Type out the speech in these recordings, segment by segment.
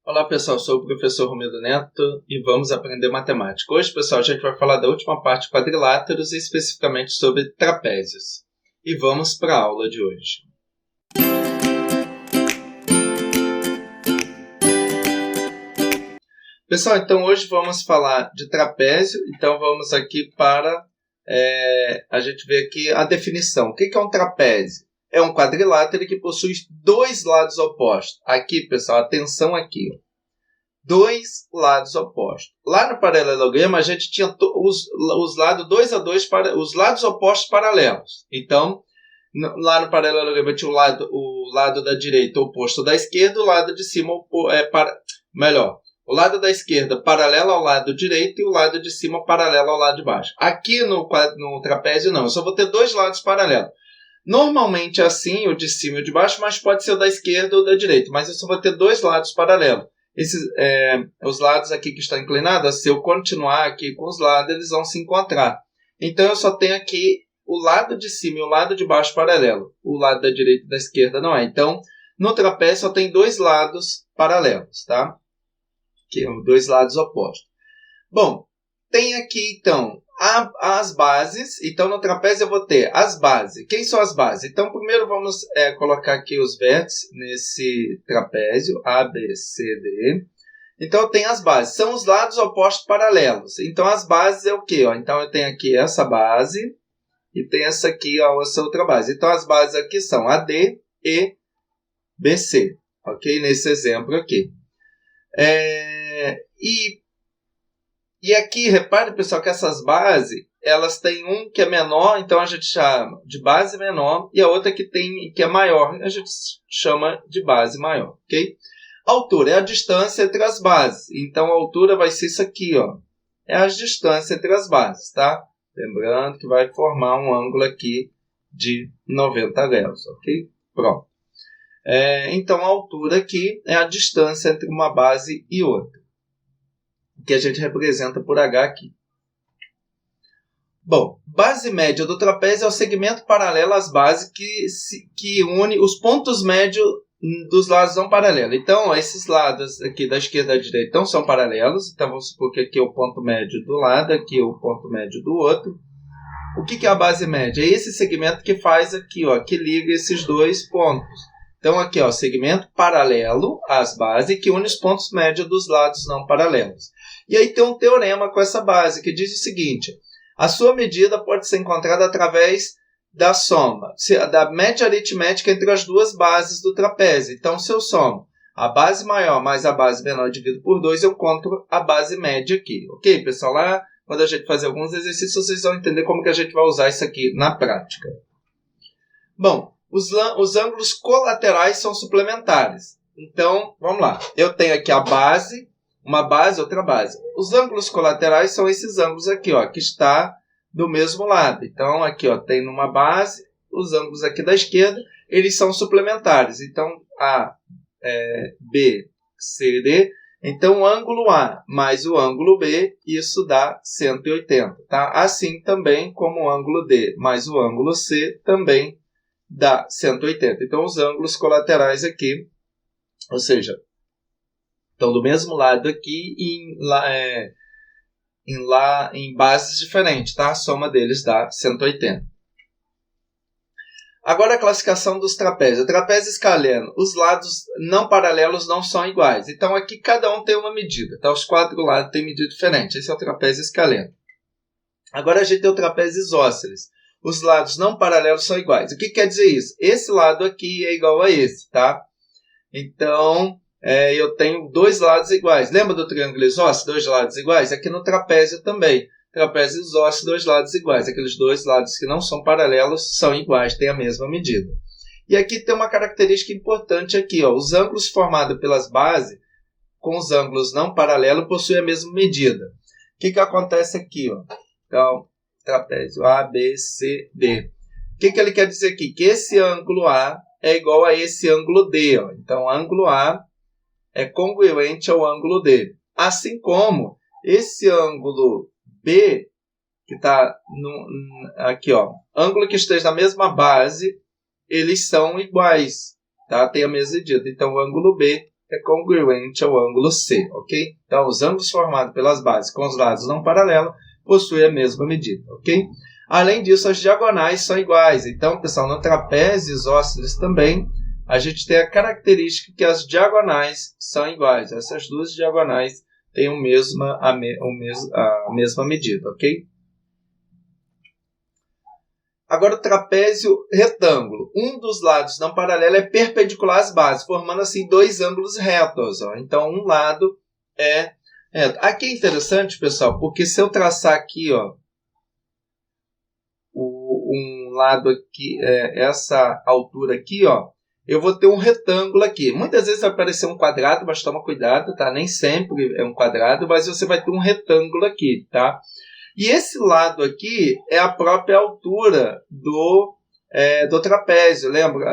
Olá pessoal, sou o professor Romildo Neto e vamos aprender matemática. Hoje, pessoal, a gente vai falar da última parte de quadriláteros e especificamente sobre trapézios. E vamos para a aula de hoje. Pessoal, então hoje vamos falar de trapézio, então vamos aqui para a gente ver aqui a definição. O que é um trapézio? É um quadrilátero que possui dois lados opostos. Aqui, pessoal, atenção aqui. Dois lados opostos. Lá no paralelograma, a gente tinha os lados 2 a 2, os lados opostos paralelos. Então, lá no paralelograma tinha o lado da direita oposto da esquerda, o lado de cima, o lado da esquerda paralelo ao lado direito e o lado de cima paralelo ao lado de baixo. Aqui no trapézio, não. Eu só vou ter dois lados paralelos. Normalmente é assim, o de cima e o de baixo, mas pode ser o da esquerda ou da direita. Mas eu só vou ter dois lados paralelos. Os lados aqui que estão inclinados, se eu continuar aqui com os lados, eles vão se encontrar. Então, eu só tenho aqui o lado de cima e o lado de baixo paralelo. O lado da direita e da esquerda não é. Então, no trapézio só tem dois lados paralelos, tá? Que são dois lados opostos. Bom, tem aqui, então, as bases. Então, no trapézio eu vou ter as bases. Quem são as bases? Então, primeiro vamos colocar aqui os vértices nesse trapézio, A, B, C, D. Então, eu tenho as bases. São os lados opostos paralelos. Então, as bases é o quê? Então, eu tenho aqui essa base e tem essa aqui, essa outra base. Então, as bases aqui são AD e BC. Ok? Nesse exemplo aqui. E aqui, repare, pessoal, que essas bases, elas têm um que é menor, então a gente chama de base menor, e a outra que é maior, a gente chama de base maior, ok? A altura é a distância entre as bases, então a altura vai ser isso aqui, ó. É a distância entre as bases, tá? Lembrando que vai formar um ângulo aqui de 90 graus, ok? Pronto. Então a altura aqui é a distância entre uma base e outra, que a gente representa por H aqui. Bom, base média do trapézio é o segmento paralelo às bases que une os pontos médios dos lados não paralelos. Então, esses lados aqui da esquerda e da direita não são paralelos. Então, vamos supor que aqui é o ponto médio do lado, aqui é o ponto médio do outro. O que é a base média? É esse segmento que faz aqui, ó, que liga esses dois pontos. Então, aqui, ó, segmento paralelo às bases que une os pontos médios dos lados não paralelos. E aí tem um teorema com essa base que diz o seguinte: a sua medida pode ser encontrada através da soma, da média aritmética entre as duas bases do trapézio. Então, se eu somo a base maior mais a base menor dividido por 2, eu encontro a base média aqui. Ok, pessoal? Lá, quando a gente fazer alguns exercícios, vocês vão entender como que a gente vai usar isso aqui na prática. Bom, os ângulos colaterais são suplementares. Então, vamos lá. Eu tenho aqui a base, uma base, outra base. Os ângulos colaterais são esses ângulos aqui, ó, que está do mesmo lado. Então, aqui, ó, tem numa base, os ângulos aqui da esquerda, eles são suplementares. Então, A, B, C, D. Então, o ângulo A mais o ângulo B, isso dá 180. Tá? Assim também como o ângulo D mais o ângulo C também dá 180. Então, os ângulos colaterais aqui, ou seja, estão do mesmo lado aqui em bases diferentes, tá? A soma deles dá 180. Agora a classificação dos trapézios. O trapézio escaleno, os lados não paralelos não são iguais. Então, aqui cada um tem uma medida, tá? Os quatro lados têm medida diferente. Esse é o trapézio escaleno. Agora a gente tem o trapézio isósceles. Os lados não paralelos são iguais. O que quer dizer isso? Esse lado aqui é igual a esse, tá? Então, eu tenho dois lados iguais. Lembra do triângulo isósceles? Dois lados iguais? Aqui no trapézio também. Trapézio isósceles, dois lados iguais. Aqueles dois lados que não são paralelos são iguais, têm a mesma medida. E aqui tem uma característica importante aqui, ó. Os ângulos formados pelas bases com os ângulos não paralelos possuem a mesma medida. O que acontece aqui, ó? Então, trapézio A, B, C, D. O que ele quer dizer aqui? Que esse ângulo A é igual a esse ângulo D. Ó. Então, o ângulo A é congruente ao ângulo D. Assim como esse ângulo B, que está aqui, ó, ângulo que esteja na mesma base, eles são iguais, tá? Tem a mesma medida. Então, o ângulo B é congruente ao ângulo C, ok? Então, os ângulos formados pelas bases com os lados não paralelos possuem a mesma medida, ok? Além disso, as diagonais são iguais. Então, pessoal, no trapézio isósceles também, a gente tem a característica que as diagonais são iguais. Essas duas diagonais têm a mesma medida, ok? Agora, o trapézio retângulo. Um dos lados não paralelo é perpendicular às bases, formando assim dois ângulos retos. Ó. Então, um lado é reto. Aqui é interessante, pessoal, porque se eu traçar aqui, ó, um lado aqui, essa altura aqui, ó, eu vou ter um retângulo aqui. Muitas vezes vai aparecer um quadrado, mas toma cuidado, tá? Nem sempre é um quadrado, mas você vai ter um retângulo aqui, tá? E esse lado aqui é a própria altura do trapézio, lembra?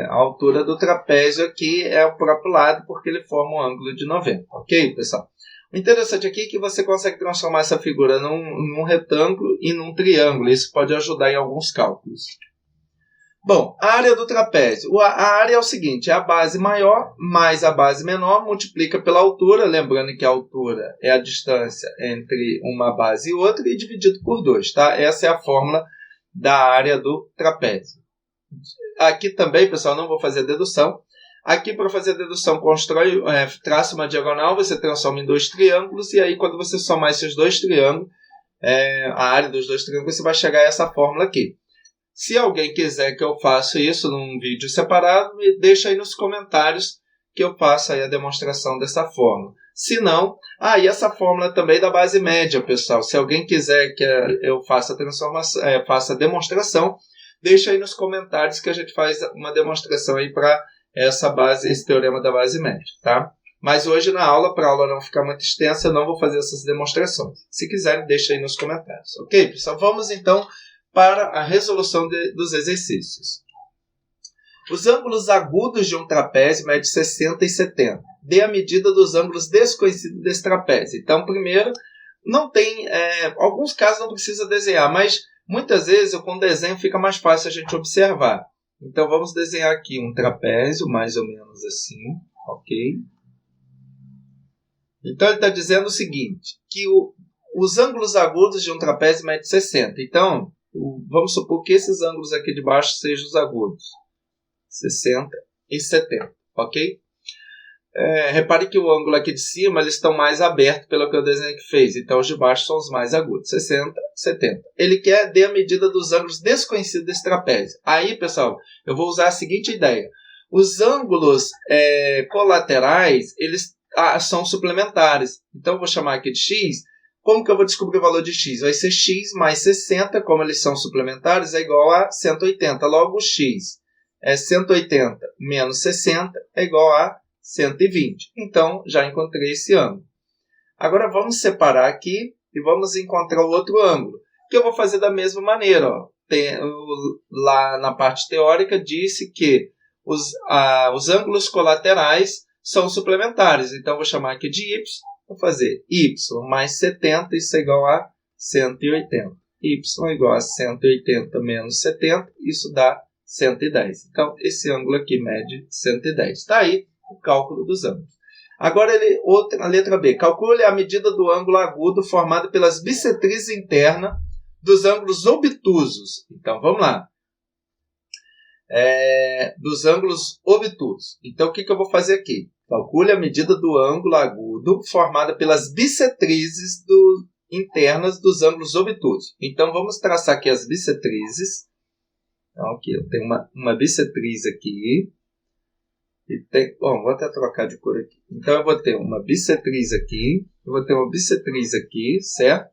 A altura do trapézio aqui é o próprio lado, porque ele forma um ângulo de 90, ok, pessoal? O interessante aqui é que você consegue transformar essa figura num retângulo e num triângulo. Isso pode ajudar em alguns cálculos. Bom, a área do trapézio. A área é o seguinte, é a base maior mais a base menor, multiplica pela altura, lembrando que a altura é a distância entre uma base e outra, e dividido por 2, tá? Essa é a fórmula da área do trapézio. Aqui também, pessoal, não vou fazer dedução. Aqui, para fazer a dedução, traça uma diagonal, você transforma em dois triângulos, e aí, quando você somar esses dois triângulos, a área dos dois triângulos, você vai chegar a essa fórmula aqui. Se alguém quiser que eu faça isso num vídeo separado, me deixa aí nos comentários que eu faça aí a demonstração dessa fórmula. Se não, e essa fórmula também da base média, pessoal. Se alguém quiser que eu faça a transformação, faça a demonstração, deixa aí nos comentários que a gente faz uma demonstração aí para esse teorema da base média, tá? Mas hoje na aula, para a aula não ficar muito extensa, eu não vou fazer essas demonstrações. Se quiserem, deixa aí nos comentários. Ok, pessoal? Vamos então para a resolução dos exercícios. Os ângulos agudos de um trapézio medem 60 e 70. Dê a medida dos ângulos desconhecidos desse trapézio. Então, primeiro, não tem... alguns casos não precisa desenhar, mas muitas vezes com desenho fica mais fácil a gente observar. Então, vamos desenhar aqui um trapézio, mais ou menos assim, ok? Então, ele está dizendo o seguinte, que os ângulos agudos de um trapézio medem 60. Então, vamos supor que esses ângulos aqui de baixo sejam os agudos. 60 e 70, ok? Repare que o ângulo aqui de cima eles estão mais abertos pelo que o desenho que fez. Então, os de baixo são os mais agudos. 60, 70. Ele quer a medida dos ângulos desconhecidos desse trapézio. Aí, pessoal, eu vou usar a seguinte ideia. Os ângulos colaterais, eles são suplementares. Então, eu vou chamar aqui de x. Como que eu vou descobrir o valor de x? Vai ser x mais 60, como eles são suplementares, é igual a 180. Logo, x é 180 menos 60 é igual a 120. Então, já encontrei esse ângulo. Agora, vamos separar aqui e vamos encontrar o outro ângulo, que eu vou fazer da mesma maneira. Ó. Lá na parte teórica, disse que os ângulos colaterais são suplementares. Então, eu vou chamar aqui de y. Vou fazer y mais 70, isso é igual a 180. Y é igual a 180 menos 70, isso dá 110. Então, esse ângulo aqui mede 110. Está aí o cálculo dos ângulos. Agora, a letra B. Calcule a medida do ângulo agudo formado pelas bissetrizes internas dos ângulos obtusos. Então, vamos lá. Dos ângulos obtusos. Então, o que eu vou fazer aqui? Calcule a medida do ângulo agudo formada pelas bissetrizes internas dos ângulos obtusos. Então, vamos traçar aqui as bissetrizes. Então, aqui eu tenho uma bissetriz aqui. Vou até trocar de cor aqui. Então, eu vou ter uma bissetriz aqui. Eu vou ter uma bissetriz aqui, certo?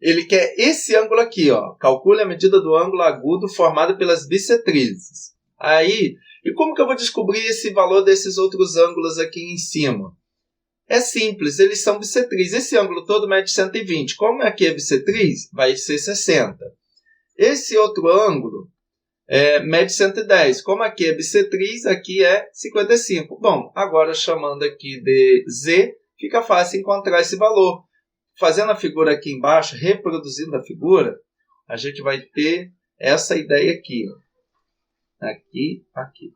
Ele quer esse ângulo aqui, ó. Calcule a medida do ângulo agudo formado pelas bissetrizes. Aí... E como que eu vou descobrir esse valor desses outros ângulos aqui em cima? É simples, eles são bissetrizes. Esse ângulo todo mede 120. Como aqui é bissetriz, vai ser 60. Esse outro ângulo mede 110. Como aqui é bissetriz, aqui é 55. Bom, agora chamando aqui de Z, fica fácil encontrar esse valor. Fazendo a figura aqui embaixo, reproduzindo a figura, a gente vai ter essa ideia aqui, ó. Aqui, aqui.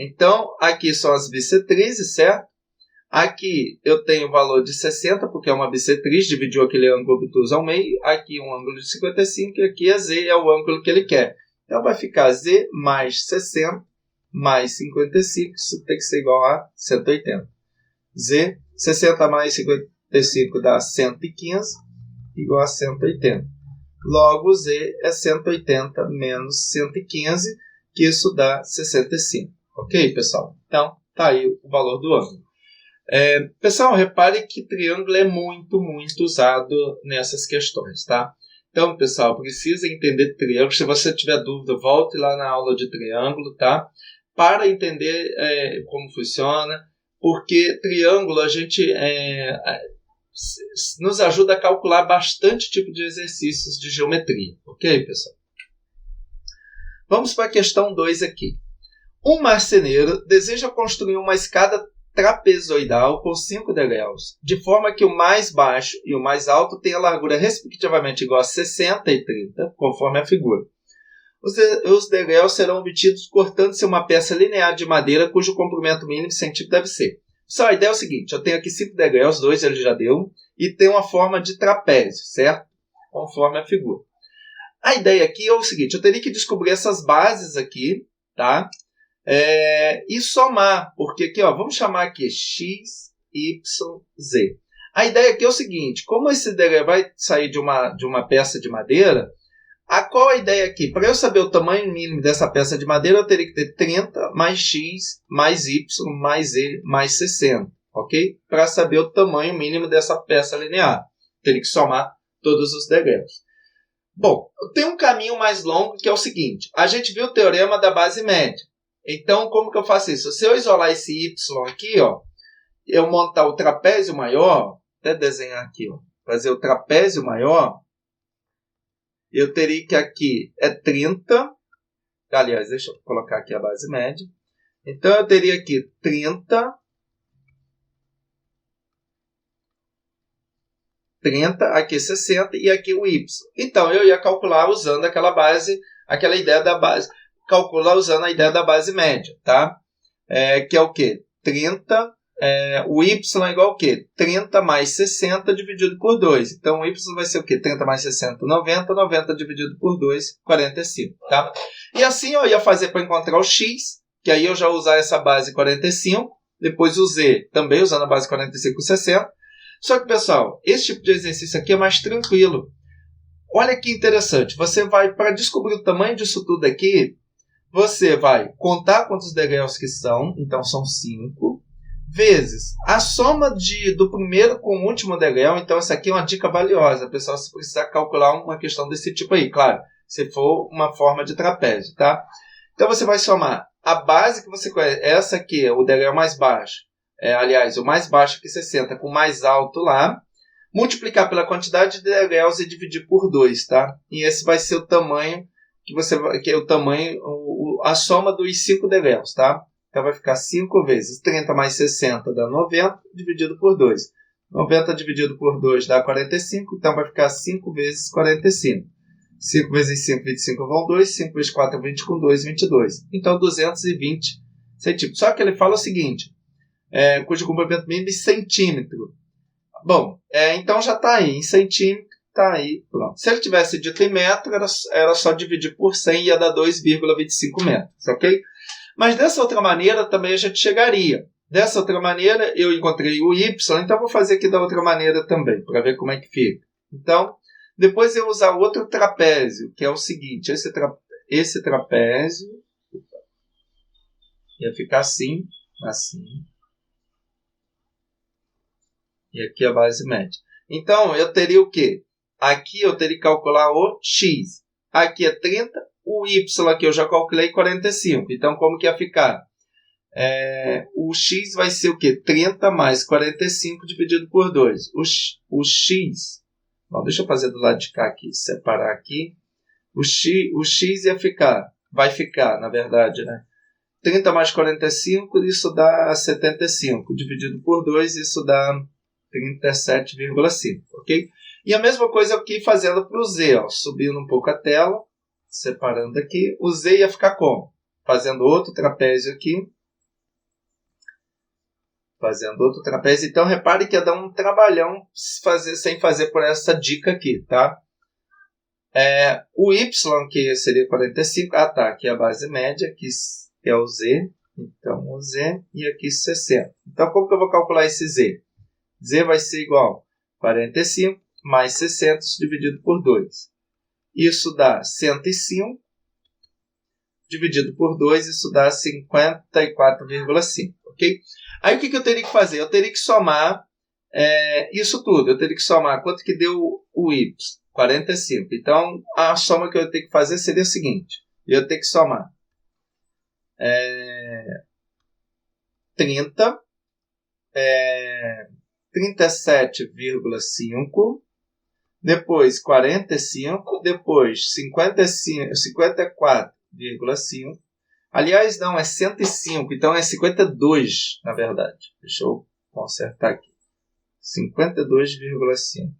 Então, aqui são as bissetrizes, certo? Aqui eu tenho o valor de 60, porque é uma bissetriz, dividiu aquele ângulo obtuso ao meio. Aqui um ângulo de 55 e aqui a Z é o ângulo que ele quer. Então vai ficar Z mais 60 mais 55, isso tem que ser igual a 180. Z, 60 mais 55 dá 115, igual a 180. Logo, Z é 180 menos 115, que isso dá 65. Ok, pessoal? Então, tá aí o valor do ângulo. Pessoal, repare que triângulo é muito usado nessas questões, tá? Então, pessoal, precisa entender triângulo. Se você tiver dúvida, volte lá na aula de triângulo, tá? Para entender como funciona, porque triângulo a gente nos ajuda a calcular bastante tipo de exercícios de geometria. Ok, pessoal? Vamos para a questão 2 aqui. Um marceneiro deseja construir uma escada trapezoidal com 5 degraus, de forma que o mais baixo e o mais alto tenham a largura respectivamente igual a 60 e 30, conforme a figura. Os degraus serão obtidos cortando-se uma peça linear de madeira cujo comprimento mínimo de centímetro deve ser. Só a ideia é o seguinte, eu tenho aqui 5 degraus, 2 ele já deu, e tem uma forma de trapézio, certo? Conforme a figura. A ideia aqui é o seguinte, eu teria que descobrir essas bases aqui, tá? E somar, porque aqui, ó, vamos chamar aqui x, y, z. A ideia aqui é o seguinte, como esse degrau vai sair de uma peça de madeira, qual a ideia aqui? Para eu saber o tamanho mínimo dessa peça de madeira, eu teria que ter 30 mais x, mais y, mais z, mais 60, ok? Para saber o tamanho mínimo dessa peça linear. Teria que somar todos os degraus. Bom, tem um caminho mais longo que é o seguinte, a gente viu o teorema da base média. Então, como que eu faço isso? Se eu isolar esse y aqui, ó, eu montar o trapézio maior, até desenhar aqui, ó, fazer o trapézio maior, eu teria que aqui é 30, aliás, deixa eu colocar aqui a base média. Então, eu teria aqui 30, aqui 60 e aqui o y. Então, eu ia calcular usando aquela ideia da base, calcular usando a ideia da base média, tá? Que é o quê? 30, o y é igual ao quê? 30 mais 60 dividido por 2. Então, o y vai ser o quê? 30 mais 60, 90. 90 dividido por 2, 45, tá? E assim eu ia fazer para encontrar o x, que aí eu já usar essa base 45, depois o z, também usando a base 45 e 60. Só que, pessoal, esse tipo de exercício aqui é mais tranquilo. Olha que interessante. Você vai, para descobrir o tamanho disso tudo aqui, você vai contar quantos degraus que são, então são 5, vezes a soma do primeiro com o último degrau. Então, essa aqui é uma dica valiosa, pessoal, se precisar calcular uma questão desse tipo aí, claro, se for uma forma de trapézio, tá? Então, você vai somar a base que você conhece, essa aqui é o degrau mais baixo, aliás, o mais baixo que 60, com o mais alto lá, multiplicar pela quantidade de degraus e dividir por 2, tá? E esse vai ser o tamanho que é o tamanho, a soma dos 5 degraus, tá? Então vai ficar 5 vezes 30 mais 60 dá 90, dividido por 2. 90 dividido por 2 dá 45, então vai ficar 5 vezes 45. 5 vezes 5, 25 vão 2, 5 vezes 4, 20 com 2, 22. Então 220 centímetros. Só que ele fala o seguinte, cujo comprimento mínimo é centímetro. Bom, então já está aí, em centímetro. Tá aí, pronto. Se ele tivesse dito em metro, era só dividir por 100 e ia dar 2,25 metros, ok? Mas dessa outra maneira também a gente chegaria. Dessa outra maneira eu encontrei o y, então vou fazer aqui da outra maneira também, para ver como é que fica. Então, depois eu usar outro trapézio, que é o seguinte, esse trapézio ia ficar assim, assim. E aqui a base média. Então, eu teria o quê? Aqui eu teria que calcular o x. Aqui é 30. O y aqui eu já calculei 45. Então, como que ia ficar? O x vai ser o quê? 30 mais 45 dividido por 2. O x... Bom, deixa eu fazer do lado de cá aqui. Separar aqui. O x vai ficar, na verdade, né? 30 mais 45, isso dá 75. Dividido por 2, isso dá 37,5. Ok? E a mesma coisa aqui fazendo para o z, ó, subindo um pouco a tela, separando aqui, o z ia ficar como? Fazendo outro trapézio aqui, fazendo outro trapézio. Então, repare que ia dar um trabalhão sem fazer por essa dica aqui, tá? O Y, que seria 45, aqui é a base média, aqui é o Z, então o Z, e aqui 60. Então, como que eu vou calcular esse Z? Z vai ser igual a 45 mais 60 dividido por 2. Isso dá 105, dividido por 2, isso dá 54,5, ok? Aí o que eu teria que fazer? Eu teria que somar isso tudo. Eu teria que somar quanto que deu o Y? 45. Então, a soma que eu tenho que fazer seria o seguinte. Eu tenho que somar 37,5, depois 45, depois 54,5. Aliás, não, é 105, então é 52, na verdade. Deixa eu consertar aqui. 52,5.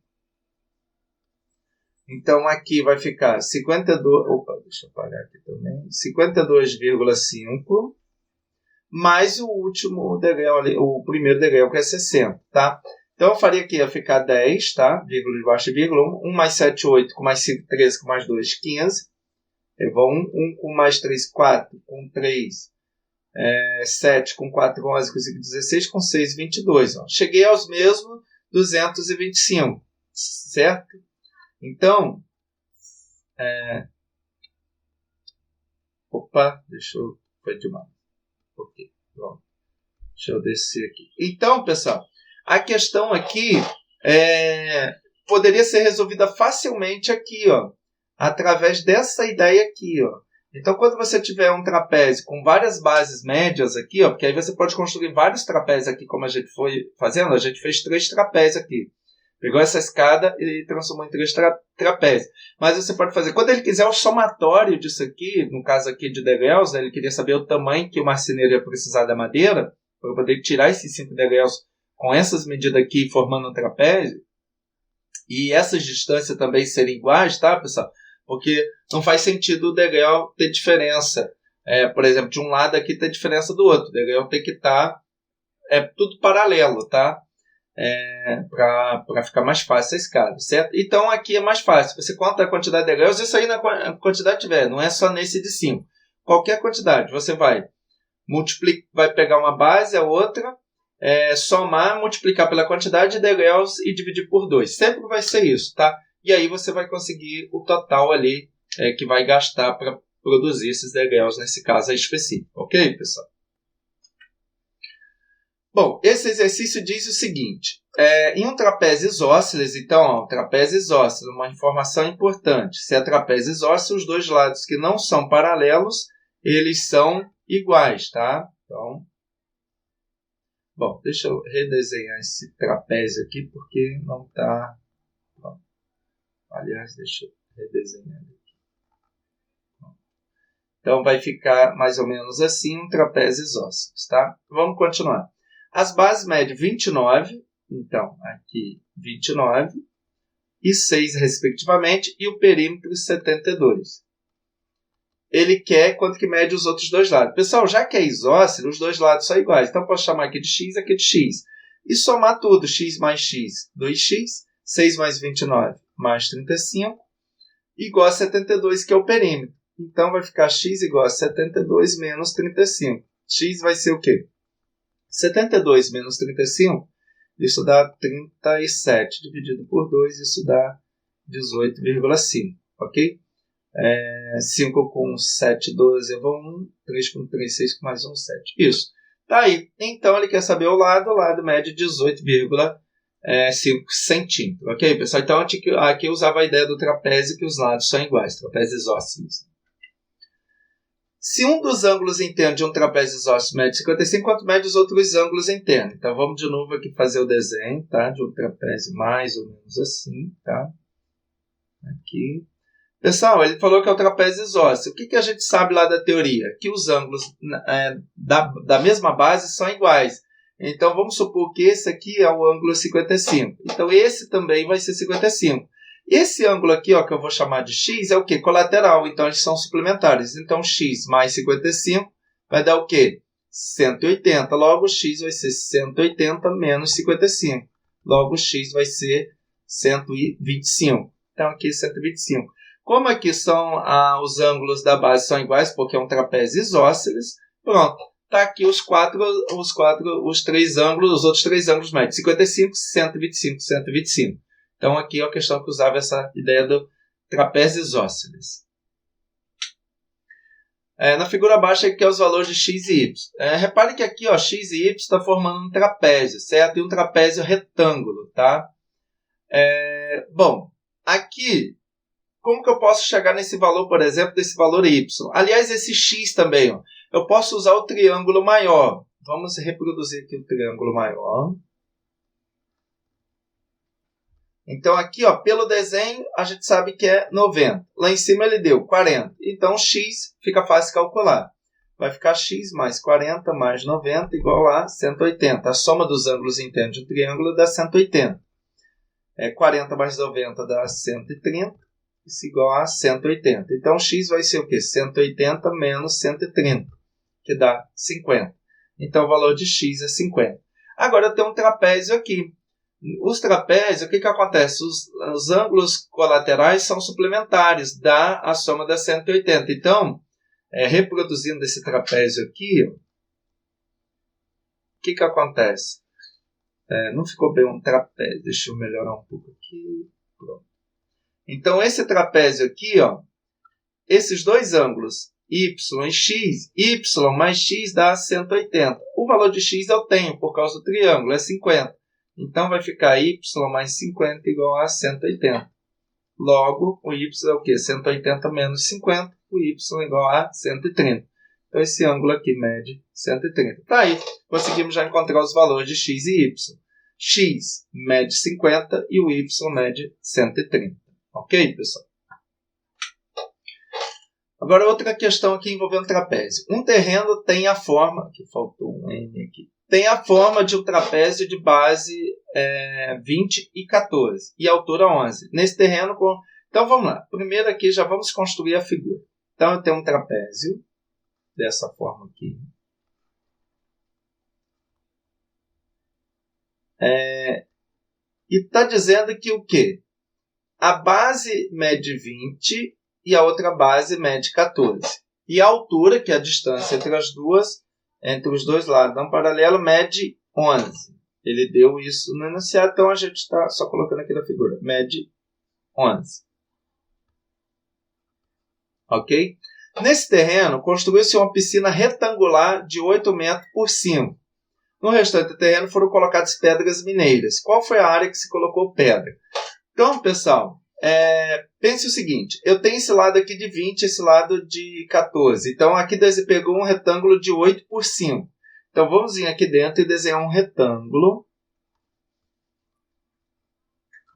Então, aqui vai ficar 52... Opa, deixa eu apagar aqui também. 52,5 mais o último degrau ali, o primeiro degrau, que é 60, tá? Então, eu faria aqui, ia ficar 10, tá? Vírgula de baixo, vírgula 1. 1 mais 7, 8. Com mais 5, 13. Com mais 2, 15. Eu vou 1 com mais 3, 4. Com 3, 7. Com 4, 11. Com 5, 16. Com 6, 22. Ó. Cheguei aos mesmos 225, certo? Então, foi demais. Ok, pronto. Deixa eu descer aqui. Então, pessoal, a questão aqui poderia ser resolvida facilmente aqui, ó, através dessa ideia aqui, ó. Então, quando você tiver um trapézio com várias bases médias aqui, ó, porque aí você pode construir vários trapézios aqui, como a gente foi fazendo, a gente fez 3 trapézios aqui. Pegou essa escada e transformou em 3 trapézios. Mas você pode fazer, quando ele quiser o somatório disso aqui, no caso aqui de degraus, né, ele queria saber o tamanho que o marceneiro ia precisar da madeira, para poder tirar esses 5 degraus com essas medidas aqui, formando um trapézio, e essas distâncias também serem iguais, tá, pessoal? Porque não faz sentido o degrau ter diferença. Por exemplo, de um lado aqui ter diferença do outro. O degrau tem que estar tudo paralelo, tá? Para ficar mais fácil a escada, certo? Então aqui é mais fácil. Você conta a quantidade de degraus, isso aí na quantidade que tiver, não é só nesse de 5. Qualquer quantidade, você vai pegar uma base, a outra, somar, multiplicar pela quantidade de degraus e dividir por 2. Sempre vai ser isso, tá? E aí você vai conseguir o total ali que vai gastar para produzir esses degraus, nesse caso aí específico. Ok, pessoal? Bom, esse exercício diz o seguinte. Em um trapézio isósceles, então, trapézio isósceles, uma informação importante. Se é trapézio isósceles, os dois lados que não são paralelos, eles são iguais, tá? Então, bom, deixa eu redesenhar esse trapézio aqui, porque não está... Aliás, deixa eu redesenhar aqui. Então, vai ficar mais ou menos assim, um trapézio isósceles, tá? Vamos continuar. As bases médias 29, então, aqui 29, e 6, respectivamente, e o perímetro 72. Ele quer quanto que mede os outros dois lados. Pessoal, já que é isósceles, os dois lados são iguais. Então, posso chamar aqui de x e aqui de x. E somar tudo, x mais x, 2x, 6 mais 29 mais 35, igual a 72, que é o perímetro. Então, vai ficar x igual a 72 menos 35. X vai ser o quê? 72 menos 35, isso dá 37, dividido por 2, isso dá 18,5, ok? 5 com 7, 12, eu vou 1, 3 com 3, 6 com mais 1, 7. Isso. Tá aí. Então, ele quer saber o lado mede 18,5 centímetros, ok, pessoal? Então, aqui eu usava a ideia do trapézio, que os lados são iguais, trapézio isósceles. Se um dos ângulos internos de um trapézio isósceles mede 55, quanto mede os outros ângulos internos? Então, vamos de novo aqui fazer o desenho, tá? De um trapézio mais ou menos assim, tá? Aqui. Pessoal, ele falou que é o trapézio isósceles. O que a gente sabe lá da teoria? Que os ângulos da mesma base são iguais. Então, vamos supor que esse aqui é o ângulo 55. Então, esse também vai ser 55. Esse ângulo aqui, ó, que eu vou chamar de x, é o quê? Colateral. Então, eles são suplementares. Então, x mais 55 vai dar o quê? 180. Logo, x vai ser 180 menos 55. Logo, x vai ser 125. Então, aqui 125. Como aqui são os ângulos da base são iguais, porque é um trapézio isósceles, pronto. Está aqui os três ângulos, os outros três ângulos médios. 55, 125, 125. Então, aqui é a questão que usava essa ideia do trapézio isósceles. Na figura abaixo aqui é os valores de x e y. Repare que aqui, ó, x e y está formando um trapézio, certo? E um trapézio retângulo, tá? Bom, aqui, como que eu posso chegar nesse valor, por exemplo, desse valor y? Aliás, esse x também, ó, eu posso usar o triângulo maior. Vamos reproduzir aqui o triângulo maior. Então, aqui, ó, pelo desenho, a gente sabe que é 90. Lá em cima ele deu 40. Então, x fica fácil calcular. Vai ficar x mais 40 mais 90 igual a 180. A soma dos ângulos internos de um triângulo dá 180. 40 mais 90 dá 130. Isso igual a 180. Então, x vai ser o quê? 180 menos 130, que dá 50. Então, o valor de x é 50. Agora, eu tenho um trapézio aqui. Os trapézios, o que acontece? Os ângulos colaterais são suplementares, dá a soma da 180. Então, reproduzindo esse trapézio aqui, o que acontece? Não ficou bem um trapézio. Deixa eu melhorar um pouco aqui. Pronto. Então, esse trapézio aqui, ó, esses dois ângulos, y e x, y mais x dá 180. O valor de x eu tenho por causa do triângulo, é 50. Então, vai ficar y mais 50 igual a 180. Logo, o y é o quê? 180 menos 50, o y igual a 130. Então, esse ângulo aqui mede 130. Tá aí, conseguimos já encontrar os valores de x e y. X mede 50 e o y mede 130. Ok, pessoal? Agora, outra questão aqui envolvendo trapézio. Um terreno tem a forma... Aqui faltou um N aqui. Tem a forma de um trapézio de base 20 e 14 e altura 11. Nesse terreno... Então, vamos lá. Primeiro aqui já vamos construir a figura. Então, eu tenho um trapézio dessa forma aqui. E está dizendo que o quê? A base mede 20 e a outra base mede 14. E a altura, que é a distância entre as duas, entre os dois lados, um paralelo, mede 11. Ele deu isso no enunciado, então a gente está só colocando aqui na figura. Mede 11. Ok? Nesse terreno, construiu-se uma piscina retangular de 8 metros por 5. No restante do terreno foram colocadas pedras mineiras. Qual foi a área que se colocou pedra? Então, pessoal, pense o seguinte. Eu tenho esse lado aqui de 20, esse lado de 14. Então, aqui pegou um retângulo de 8 por 5. Então, vamos vir aqui dentro e desenhar um retângulo.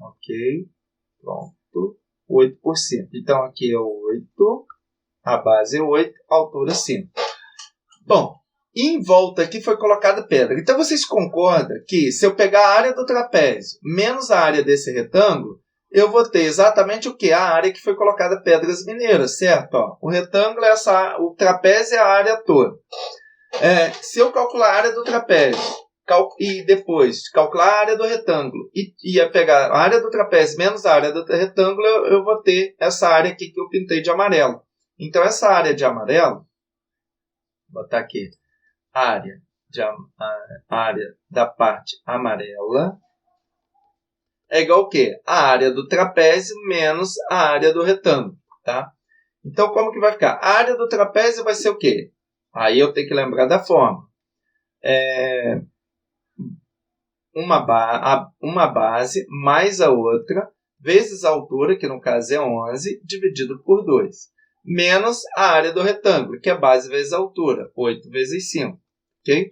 Ok. Pronto. 8 por 5. Então, aqui é 8. A base é 8. A altura 5. Bom, em volta aqui foi colocada pedra. Então, vocês concordam que se eu pegar a área do trapézio menos a área desse retângulo, eu vou ter exatamente o quê? A área que foi colocada pedras mineiras, certo? Ó, o retângulo é o trapézio é a área toda. Se eu calcular a área do trapézio e depois calcular a área do retângulo e ia pegar a área do trapézio menos a área do retângulo, eu vou ter essa área aqui que eu pintei de amarelo. Então, essa área de amarelo, vou botar aqui, área da parte amarela é igual ao quê? A área do trapézio menos a área do retângulo, tá? Então, como que vai ficar? A área do trapézio vai ser o quê? Aí eu tenho que lembrar da forma. Uma base mais a outra, vezes a altura, que no caso é 11, dividido por 2. Menos a área do retângulo, que é base vezes a altura, 8 vezes 5. Ok?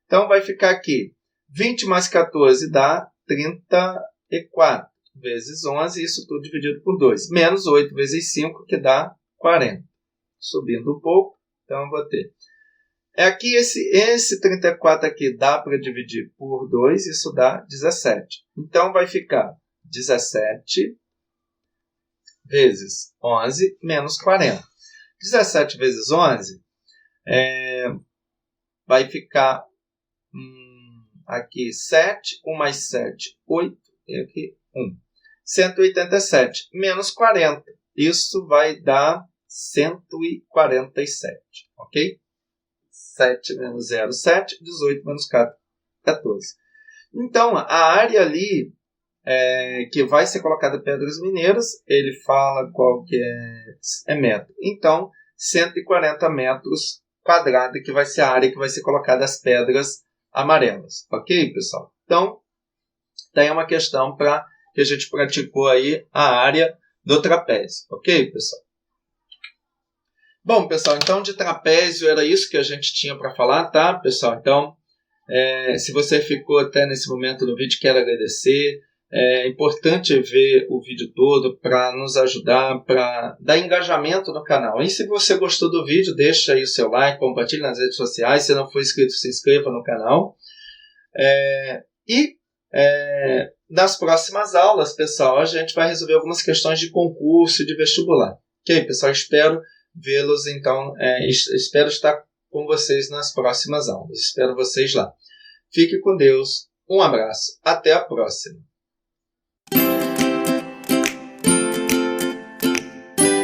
Então, vai ficar aqui. 20 mais 14 dá 34 vezes 11, isso tudo dividido por 2. Menos 8 vezes 5, que dá 40. Subindo um pouco, então eu vou ter. Aqui, esse 34 aqui dá para dividir por 2, isso dá 17. Então, vai ficar 17 vezes 11 menos 40. 17 vezes 11 vai ficar aqui 7, 1 mais 7, 8, e aqui 1. 187 menos 40. Isso vai dar 147, ok? 7 menos 0, 7. 18 menos 4, 14. Então, a área ali que vai ser colocada pedras mineiras, ele fala qual que é metro. Então, 140 metros quadrados, que vai ser a área que vai ser colocada as pedras amarelas. Ok, pessoal? Então, tem uma questão que a gente praticou aí a área do trapézio. Ok, pessoal? Bom, pessoal, então de trapézio era isso que a gente tinha para falar, tá, pessoal? Então, se você ficou até nesse momento do vídeo, quero agradecer. É importante ver o vídeo todo para nos ajudar, para dar engajamento no canal. E se você gostou do vídeo, deixa aí o seu like, compartilhe nas redes sociais. Se não for inscrito, se inscreva no canal. Nas próximas aulas, pessoal, a gente vai resolver algumas questões de concurso e de vestibular. Ok, pessoal? Espero vê-los, então, espero estar com vocês nas próximas aulas. Espero vocês lá. Fique com Deus. Um abraço. Até a próxima.